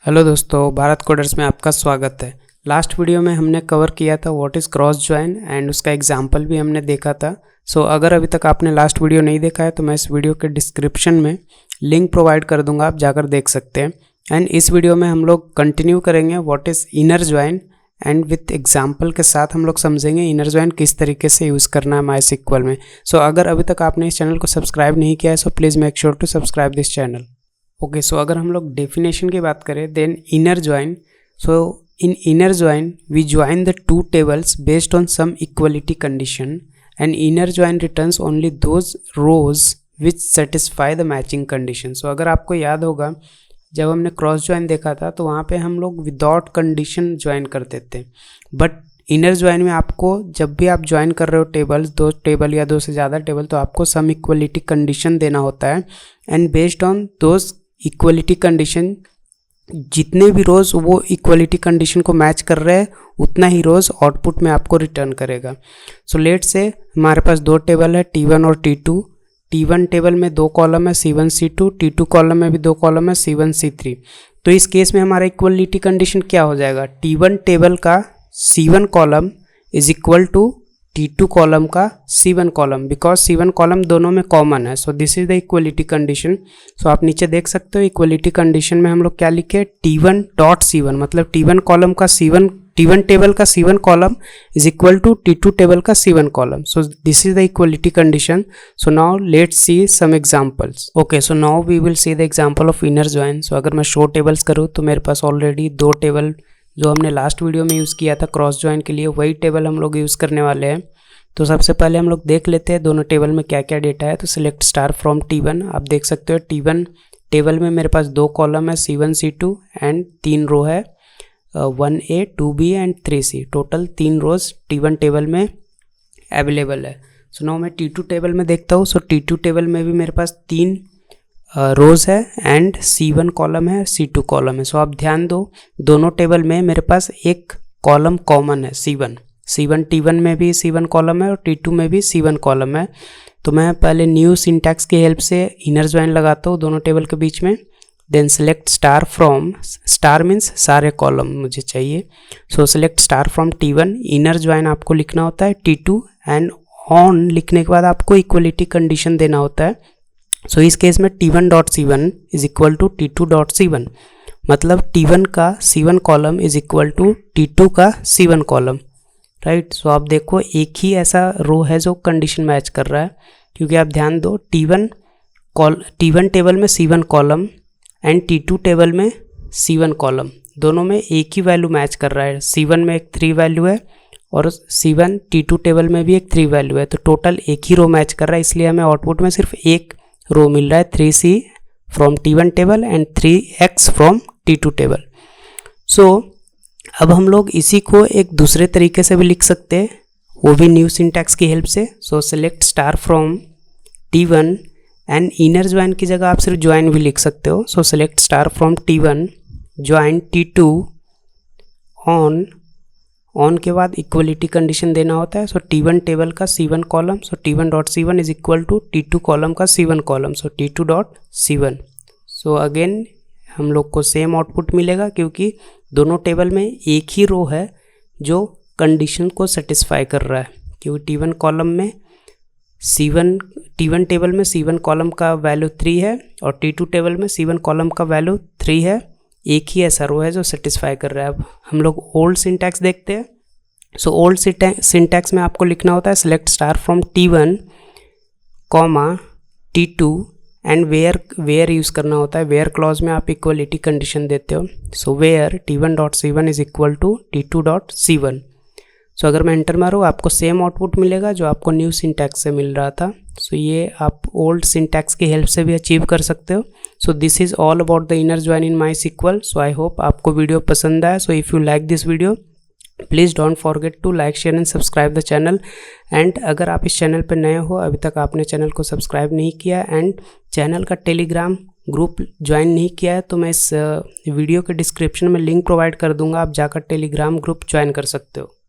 Hello दोस्तों, Bharat coders में आपका स्वागत है। लास्ट वीडियो में हमने कवर किया था what is cross join and उसका एग्जांपल भी हमने देखा था। अगर अभी तक आपने लास्ट वीडियो नहीं देखा है तो मैं इस वीडियो के डिस्क्रिप्शन में लिंक प्रोवाइड कर दूंगा, आप जाकर देख सकते हैं। एंड इस वीडियो में हम लोग कंटिन्यू करेंगे what is inner join and with example के साथ हम लोग समझेंगे इनर ज्वाइन किस तरीके से यूज़ करना है MySQL में। अगर अभी तक आपने इस चैनल को सब्सक्राइब नहीं किया है so please make sure to subscribe this channel. Okay, अगर हम लोग डेफिनेशन की बात करें then inner join, in inner join we join the two tables based on some equality condition and inner join returns only those rows which satisfy the matching condition. अगर आपको याद होगा जब हमने क्रॉस ज्वाइन देखा था तो वहाँ पे हम लोग विदाउट कंडीशन ज्वाइन करते थे, बट इनर ज्वाइन में आपको जब भी आप ज्वाइन कर रहे हो टेबल्स, दो टेबल या दो से ज़्यादा टेबल, तो आपको सम इक्वलिटी कंडीशन देना होता है and based on those equality condition जितने भी रोज़ वो इक्वलिटी कंडीशन को मैच कर रहे हैं उतना ही रोज़ आउटपुट में आपको रिटर्न करेगा। लेट से हमारे पास दो टेबल है T1 और T2। T1 टेबल में दो कॉलम है C1 C2, T2 कॉलम में भी दो कॉलम है C1 C3। तो इस केस में हमारा इक्वलिटी कंडीशन क्या हो जाएगा, T1 टेबल का C1 column is equal to T2 column का C1 column, because C1 column दोनों में कॉमन है। This is the equality condition. आप नीचे देख सकते हो इक्वलिटी कंडीशन में हम लोग क्या लिखे, T1 डॉट C1, मतलब T1 कॉलम का T1 टेबल का C1 column is equal to T2 table का C1 column. This is the equality condition. Now let's see some examples. Okay, now we will see the example of inner join. अगर मैं show tables करूँ तो मेरे पास already दो table जो हमने last video में यूज़ किया था क्रॉस ज्वाइन के लिए वही टेबल हम लोग यूज़ करने वाले हैं। तो सबसे पहले हम लोग देख लेते हैं दोनों टेबल में क्या क्या डेटा है। तो सिलेक्ट स्टार फ्रॉम T1। आप देख सकते हो T1 टेबल में मेरे पास दो कॉलम है C1 C2 एंड तीन रो है 1A 2B and 3C। Total तीन रोज T1 टेबल में अवेलेबल है। नाउ मैं T2 टेबल में देखता हूँ। T2 टेबल में भी मेरे पास तीन रोज है एंड C1 कॉलम है C2 कॉलम है। आप ध्यान दो दोनों टेबल में मेरे पास एक कॉलम कॉमन है C1 T1 में भी C1 कॉलम है और T2 में भी C1 कॉलम है। तो मैं पहले न्यू सिंटैक्स की हेल्प से इनर ज्वाइन लगाता हूँ दोनों टेबल के बीच में। Then select star from, star means सारे कॉलम मुझे चाहिए। Select star from T1। Inner join आपको लिखना होता है T2 एंड ऑन लिखने के बाद आपको इक्वलिटी कंडीशन देना होता है। इस केस में T1 dot C1 is equal to T2 dot C1, मतलब T1 का C1 column is equal to T2 का C1 कॉलम, राइट। आप देखो एक ही ऐसा रो है जो कंडीशन मैच कर रहा है, क्योंकि आप ध्यान दो T1 टेबल में C1 column and T2 table में C1 कॉलम, दोनों में एक ही वैल्यू मैच कर रहा है। C1 में एक 3 वैल्यू है और C1 T2 टेबल में भी एक 3 वैल्यू है, तो टोटल एक ही रो मैच कर रहा है। इसलिए हमें आउटपुट में सिर्फ एक रो मिल रहा है 3C from T1 table and 3X from T2 table. अब हम लोग इसी को एक दूसरे तरीके से भी लिख सकते हैं, वो भी न्यू सिंटैक्स की हेल्प से। Select star from T1 and inner join की जगह आप सिर्फ ज्वाइन भी लिख सकते हो। Select star from T1 join T2 on के बाद इक्वलिटी कंडीशन देना होता है। T1 टेबल का C1 column, T1 dot C1 is equal to T2 column का C1 column, T2 dot C1। Again हम लोग को सेम आउटपुट मिलेगा क्योंकि दोनों टेबल में एक ही रो है जो कंडीशन को सेटिस्फाई कर रहा है। क्योंकि T1 कॉलम में T1 टेबल में C1 कॉलम का वैल्यू 3 है और T2 टेबल में C1 कॉलम का वैल्यू 3 है। एक ही ऐसा रो है जो सेटिस्फाई कर रहा है। अब हम लोग ओल्ड सिंटैक्स देखते हैं। ओल्ड सिंटैक्स में आपको लिखना होता है select star from T1 comma T2 and where use करना होता है। वेयर क्लॉज में आप इक्वलिटी कंडीशन देते हो। Where T1 dot C1 is equal to T2 dot C1। अगर मैं एंटर मारूँ आपको सेम आउटपुट मिलेगा जो आपको न्यू सिंटैक्स से मिल रहा था। ये आप ओल्ड सिंटैक्स की हेल्प से भी अचीव कर सकते हो। This is all about the inner join in MySQL। I hope आपको वीडियो पसंद आया। If you like this video please don't forget to like share and subscribe the channel. And अगर आप इस चैनल पर नए हो, अभी तक आपने चैनल को सब्सक्राइब नहीं किया एंड चैनल का टेलीग्राम ग्रुप ज्वाइन नहीं किया है, तो मैं इस वीडियो के डिस्क्रिप्शन में लिंक प्रोवाइड कर दूंगा, आप जाकर टेलीग्राम ग्रुप ज्वाइन कर सकते हो।